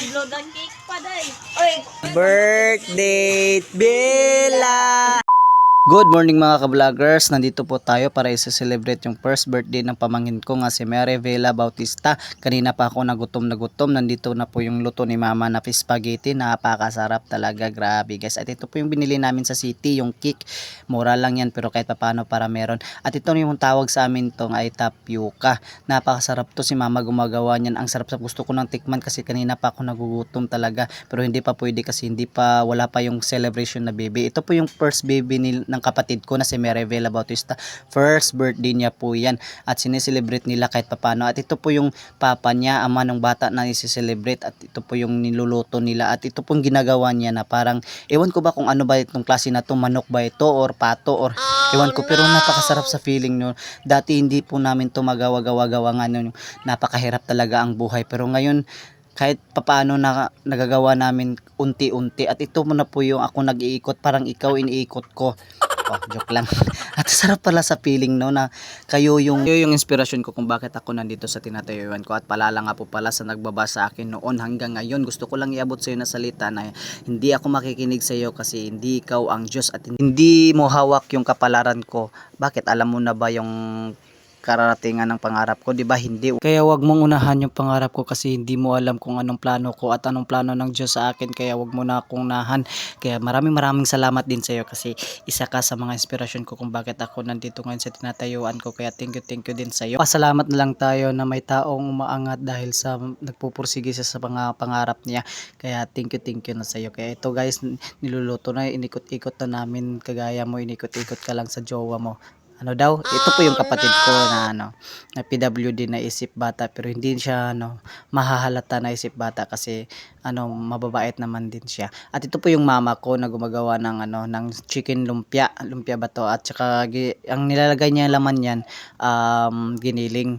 Adlo ng cake pa day. Oy, Birthday, Bella! Good morning mga ka-vloggers, nandito po tayo para i-celebrate yung first birthday ng pamangkin ko nga si Mary Vela Bautista. Kanina pa ako nagutom, nandito na po yung luto ni mama na fish spaghetti, napakasarap talaga, grabe guys. At ito po yung binili namin sa city, yung cake, mura lang yan pero kahit paano para meron. At ito yung tawag sa amin tong ay tapioca, napakasarap to, si mama gumagawa niyan, ang sarap sa gusto ko ng tikman kasi kanina pa ako nagugutom talaga pero hindi pa pwede kasi wala pa yung celebration na baby. Ito po yung first baby ng kapatid ko na si Mary Vela Bautista. First birthday niya po yan at sineselebrate nila kahit papano. At ito po yung papa niya, ama ng bata na isi-celebrate, at ito po yung niluluto nila at ito pong ginagawa niya na parang ewan ko ba kung ano ba itong klase na to, manok ba ito or pato or ewan ko, pero napakasarap sa feeling nyo. Dati hindi po namin to magawa-gawa nga nun, napakahirap talaga ang buhay pero ngayon kahit papaano nagagawa namin unti-unti. At ito muna po yung ako nag-iikot, parang ikaw iniikot ko. Oh, joke lang. At sarap pala sa feeling no na kayo yung inspirasyon ko kung bakit ako nandito sa tinatayuan ko. At palala nga po pala sa nagbaba sa akin noon hanggang ngayon. Gusto ko lang iabot sa iyo na salita na hindi ako makikinig sa iyo kasi hindi ikaw ang Diyos at hindi mo hawak yung kapalaran ko. Bakit? Alam mo na ba yung kararatingan ng pangarap ko, di ba? Hindi. Kaya wag mong unahan yung pangarap ko kasi hindi mo alam kung anong plano ko at anong plano ng Diyos sa akin, kaya wag mo na akong unahan. Kaya maraming salamat din sa iyo kasi isa ka sa mga inspirasyon ko kung bakit ako nandito ngayon sa tinatayuan ko, kaya thank you din sa iyo. Pasalamat na lang tayo na may taong umaangat dahil sa nagpupursige siya sa mga pangarap niya, kaya thank you na sa iyo. Kaya ito guys, niluluto na, inikot-ikot na namin, kagaya mo inikot-ikot ka lang sa jowa mo. Ano daw? Ito po yung kapatid ko na na PWD na isip bata pero hindi siya mahahalata na isip bata kasi mababait naman din siya. At ito po yung mama ko na gumagawa ng ng chicken lumpia, lumpia ba to? At saka ang nilalagay niya laman niyan giniling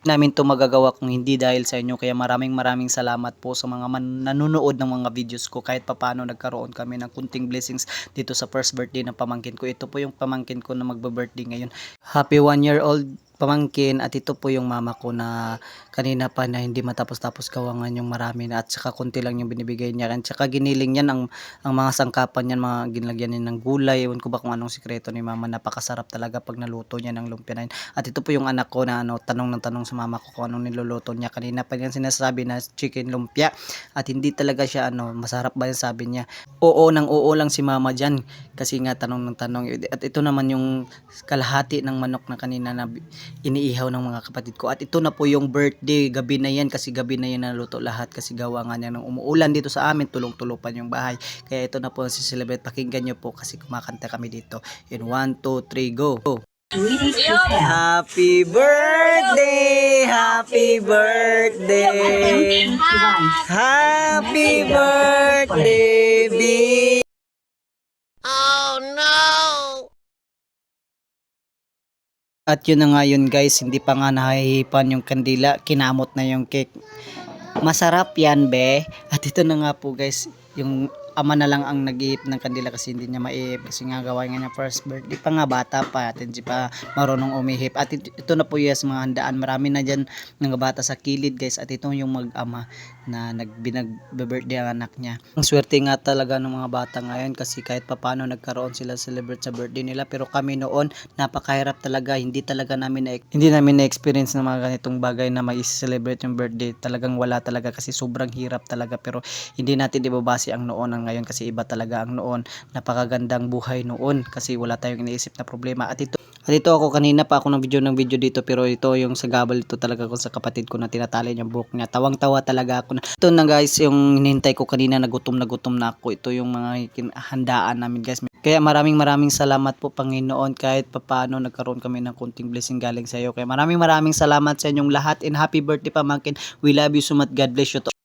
namin to magagawa kung hindi dahil sa inyo, kaya maraming salamat po sa mga nanonood ng mga videos ko. Kahit papano nagkaroon kami ng kunting blessings dito sa first birthday ng pamangkin ko. Ito po yung pamangkin ko na magbe-birthday ngayon, happy 1 year old pamangkin. At ito po yung mama ko na kanina pa na hindi matapos-tapos kawangan yung marami na, at saka konti lang yung binibigay niya, at saka giniling yan ang mga sangkapan niyan, mga ginlagyan niya ng gulay. Ewan ko ba kung anong sikreto ni mama, napakasarap talaga pag naluto niya ng lumpia na yun. At ito po yung anak ko na tanong ng tanong sa mama ko kung anong niluluto niya. Kanina pa yan sinasabi na chicken lumpia at hindi talaga siya masarap ba yan, sabi niya. Oo nang oo lang si mama dyan kasi nga tanong ng tanong. At ito naman yung kalahati ng manok na kanina na iniihaw ng mga kapatid ko. At ito na po yung birthday, gabi na yan kasi gabi na yan naluto lahat kasi gawa nga niya ng umuulan dito sa amin, tulong-tulupan yung bahay. Kaya ito na po si-celebrate, pakinggan nyo po kasi kumakanta kami dito. In 1, 2, 3, go! Happy birthday! Happy birthday! Happy birthday, baby! At yun na nga yun guys, hindi pa nga nahihipan yung kandila, kinamot na yung cake. Masarap yan be. At ito na nga po guys, yung ama na lang ang nag-iip ng kandila kasi hindi niya maiip kasi nga gawa nga niya first birthday pa, nga bata pa at hindi pa marunong umihip. At ito na po yes, mga handaan, marami na dyan ng bata sa kilid guys. At ito yung mag-ama na nag-birthday ang anak niya. Ang swerte nga talaga ng mga bata ngayon kasi kahit papano nagkaroon sila celebrate sa birthday nila, pero kami noon napakahirap talaga, hindi namin na-experience ng mga ganitong bagay na mai-celebrate yung birthday. Talagang wala talaga kasi sobrang hirap talaga, pero hindi natin ibabase ang noon ang ngayon kasi iba talaga ang noon. Napakagandang buhay noon kasi wala tayong iniisip na problema. At ito ako, kanina pa ako ng video dito, pero ito yung sagabal ito talaga ko sa kapatid ko na tinatali yung buhok niya. Tawang-tawa talaga ako. Ito na guys, yung hinihintay ko kanina, nagutom na ako. Ito yung mga handaan namin guys. Kaya maraming salamat po Panginoon, kahit papaano nagkaroon kami ng kunting blessing galing sa iyo. Kaya maraming salamat sa inyong lahat and happy birthday pamangkin. We love you so much. God bless you to